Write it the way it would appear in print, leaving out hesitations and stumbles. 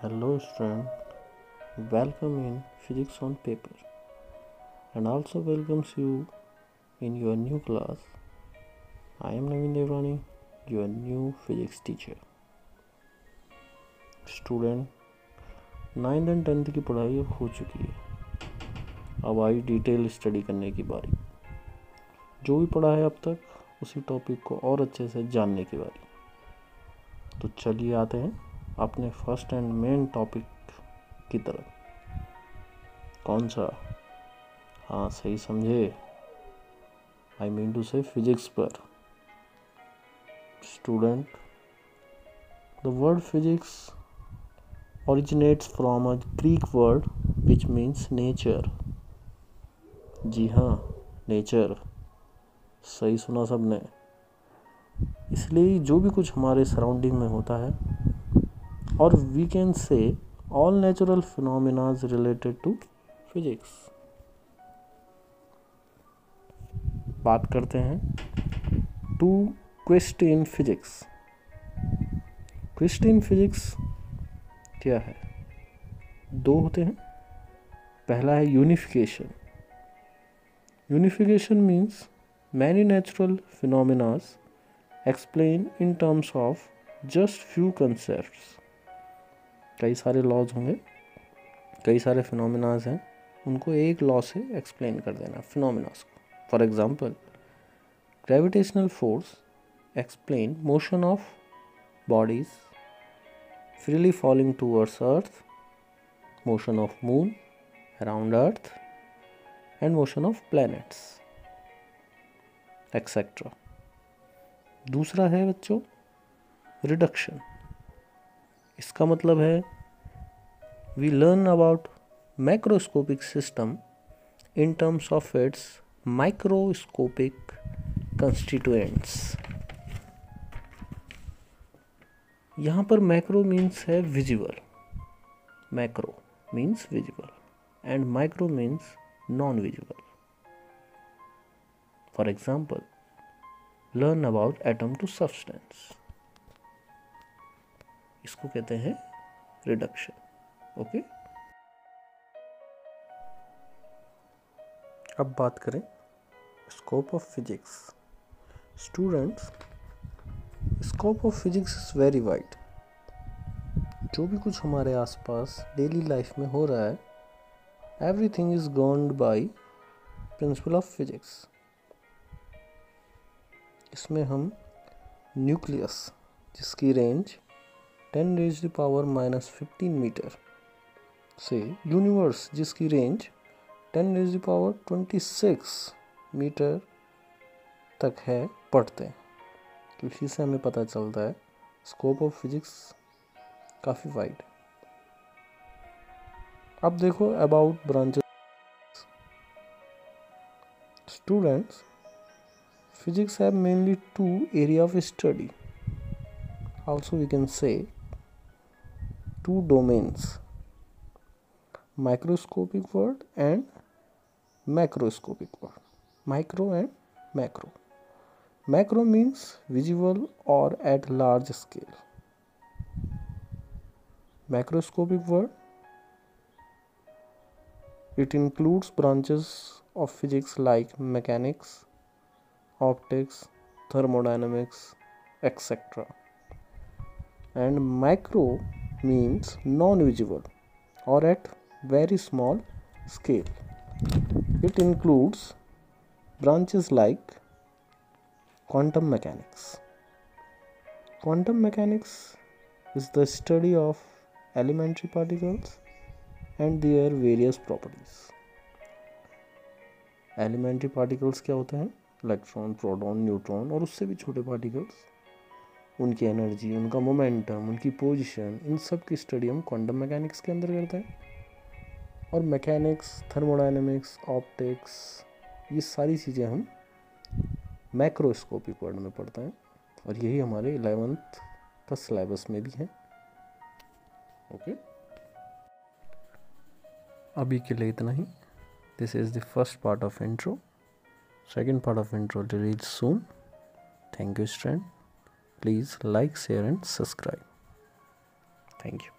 Hello student, welcome in Physics on Paper and also welcomes you in your new class. I am Naveen Devrani, your new physics teacher. Student, 9th and 10th की पढ़ाई अब हो चुकी है। अब आई detail study करने की बारी। जो भी पढ़ा है अब तक उसी टॉपिक को और अच्छे से जानने की बारी। तो चलिए आते हैं अपने फर्स्ट एंड मेन टॉपिक की तरफ। कौन सा? हाँ, सही समझे। आई मीन टू से फिजिक्स पर। Student, the word physics originates from a Greek word which means nature. जी हाँ, नेचर। सही सुना सबने। इसलिए जो भी कुछ हमारे सराउंडिंग में होता है, और we can say all natural phenomena related to physics. बात करते हैं to quest in physics. Quest in physics क्या है? दो होते हैं। पहला है unification. Unification means many natural phenomenas explain in terms of just few concepts. कई सारे लॉज होंगे, कई सारे फिनोमिनाज हैं, उनको एक लॉ से एक्सप्लेन कर देना फिनोमिनाज को। For example, gravitational force explain motion of bodies freely falling towards earth, motion of moon around earth and motion of planets etc. दूसरा है बच्चों रिडक्शन। इसका मतलब है we learn about macroscopic system in terms of its microscopic constituents। यहाँ पर macro means है visible. Macro means visible and micro means non visible. For example, learn about atom to substance. इसको कहते हैं रिडक्शन। ओके, अब बात करें scope of physics. Students, scope of physics is very wide. जो भी कुछ हमारे आसपास डेली लाइफ में हो रहा है, everything is governed by principle of physics. इसमें हम न्यूक्लियस, जिसकी रेंज 10⁻⁻15 मीटर, से यूनिवर्स, जिसकी रेंज 10⁻26 मीटर तक है, पढ़ते हैं। तो इसी से हमें पता चलता है स्कोप ऑफ फिजिक्स काफ़ी वाइड। अब देखो about branches. Students, physics have mainly two area of study. Also we can say two domains, microscopic world and macroscopic world. Micro and macro. Macro means visible or at large scale. Macroscopic world, it includes branches of physics like mechanics, optics, thermodynamics, etc. And micro means non-visible or at very small scale. It includes branches like quantum mechanics. Quantum mechanics is the study of elementary particles and their various properties. Elementary particles क्या होते हैं? Electron, proton, neutron और उससे भी छोटे particles, उनकी energy, उनका momentum, उनकी पोजीशन, इन सब की स्टडी हम क्वांटम मैकेनिक्स के अंदर करते हैं। और मैकेनिक्स, थर्मोडायनेमिक्स, ऑप्टिक्स, ये सारी चीज़ें हम मैक्रोस्कोपिक वर्ड में पढ़ते हैं, और यही हमारे 11th का सिलेबस में भी है। ओके, अभी के लिए इतना ही। This is the first part of intro. Second part of intro release soon. Thank you student. Please like, share and subscribe. Thank you.